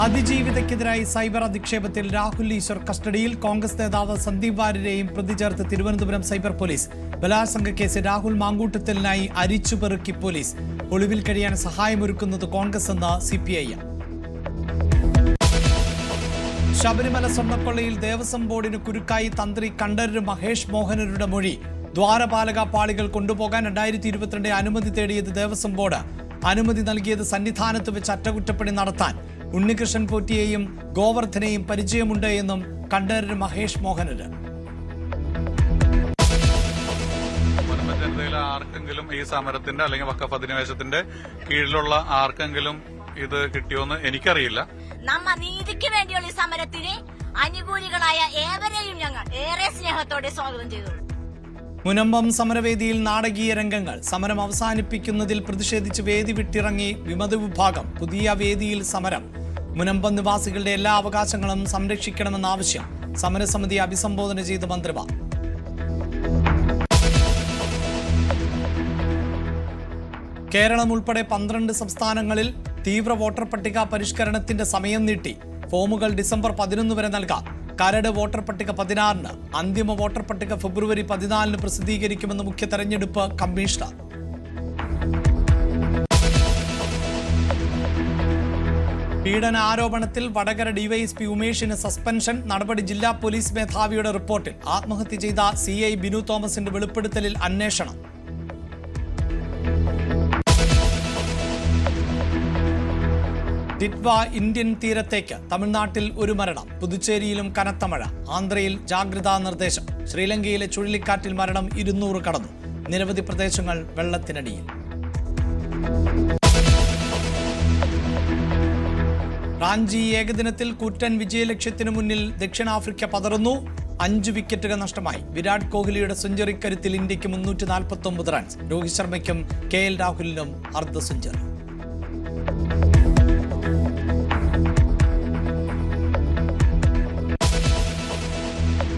അതിജീവിതയ്ക്കെതിരായി cyber അധിക്ഷേപത്തിൽ Rahul Easwar കസ്റ്റഡിയിൽ. കോൺഗ്രസ് നേതാവ് സന്ദീപ് വാര്യരെയും പ്രതി ചേർത്ത് തിരുവനന്തപുരം സൈബർ പോലീസ്. ബലാത്സംഗ കേസ് രാഹുൽ മാങ്കൂട്ടത്തിലിനായി അരിച്ചുപെറുക്കി പോലീസ്. ഒളിവിൽ കഴിയാൻ സഹായമൊരുക്കുന്നത് കോൺഗ്രസ് എന്ന CPIM. ശബരിമല സ്വർണ്ണക്കൊള്ളയിൽ ദേവസ്വം ബോർഡിന് കുരുക്കായി തന്ത്രി കണ്ഠരര് മഹേഷ് മോഹനരുടെ മൊഴി. ദ്വാരപാലക പാളികൾ കൊണ്ടുപോകാൻ 2022 അനുമതി തേടിയത് ദേവസ്വം ബോർഡ്. അനുമതി നൽകിയത് സന്നിധാനത്ത് വെച്ച് അറ്റകുറ്റപ്പണി നടത്താൻ. ഉണ്ണികൃഷ്ണൻ പോറ്റിയെയും ഗോവർദ്ധനെയും പരിചയമുണ്ട് എന്നും കണ്ഠരര് മഹേഷ് മോഹനര്. ജനതയിലെ ആർക്കെങ്കിലും ഈ സമരത്തിന്റെ അല്ലെങ്കിൽ വഖഫ് അധിനിവേശത്തിന്റെ കീഴിലുള്ള ആർക്കെങ്കിലും ഇത് കിട്ടിയോന്ന് എനിക്കറിയില്ല. നമ്മ നീതിക്ക് വേണ്ടിയുള്ള ഈ സമരത്തിന് അനുകൂലികളായ ഏവരെയും ഞങ്ങൾ ഏറെ സ്നേഹത്തോടെ സ്വാഗതം ചെയ്തു. മുനമ്പം സമരവേദിയിൽ നാടകീയ രംഗങ്ങൾ. സമരം അവസാനിപ്പിക്കുന്നതിൽ പ്രതിഷേധിച്ച് വേദി വിട്ടിറങ്ങി വിമത വിഭാഗം. പുതിയ വേദിയിൽ സമരം. മുനമ്പം നിവാസികളുടെ എല്ലാ അവകാശങ്ങളും സംരക്ഷിക്കണമെന്ന ആവശ്യം. സമരസമിതി അഭിസംബോധന ചെയ്ത് മന്ത്രിമാർ. കേരളം ഉൾപ്പെടെ 12 സംസ്ഥാനങ്ങളിൽ തീവ്ര വോട്ടർ പട്ടിക പരിഷ്കരണത്തിന്റെ സമയം നീട്ടി. ഫോമുകൾ ഡിസംബർ 11 വരെ നൽകാം. കരട് വോട്ടർ പട്ടിക 16-ന്. അന്തിമ വോട്ടർ പട്ടിക ഫെബ്രുവരി 14-ന് പ്രസിദ്ധീകരിക്കുമെന്ന് മുഖ്യ തെരഞ്ഞെടുപ്പ് കമ്മീഷണർ. പീഡന ആരോപണത്തിൽ വടകര ഡിവൈഎസ്പി ഉമേഷിന് സസ്പെൻഷൻ. നടപടി ജില്ലാ പോലീസ് മേധാവിയുടെ റിപ്പോർട്ടിൽ. ആത്മഹത്യ ചെയ്ത CI ബിനു തോമസിന്റെ വെളിപ്പെടുത്തലിൽ അന്വേഷണം. ടിറ്റ്വ ഇന്ത്യൻ തീരത്തേക്ക്. തമിഴ്നാട്ടിൽ ഒരു മരണം. പുതുച്ചേരിയിലും കനത്ത മഴ. ആന്ധ്രയിൽ ജാഗ്രതാ നിർദ്ദേശം. ശ്രീലങ്കയിലെ ചുഴലിക്കാറ്റിൽ മരണം 200 കടന്നു. നിരവധി പ്രദേശങ്ങൾ വെള്ളത്തിനടിയിൽ. റാഞ്ചി ഏകദിനത്തിൽ കൂറ്റൻ വിജയലക്ഷ്യത്തിനു മുന്നിൽ ദക്ഷിണാഫ്രിക്ക പതറുന്നു. 5 വിക്കറ്റുകൾ നഷ്ടമായി. വിരാട് കോഹ്ലിയുടെ സെഞ്ചുറി കരുത്തിൽ ഇന്ത്യക്ക് 349 റൺസ്. രോഹിത് ശർമ്മയ്ക്കും KL രാഹുലിനും അർദ്ധ സെഞ്ചുറി.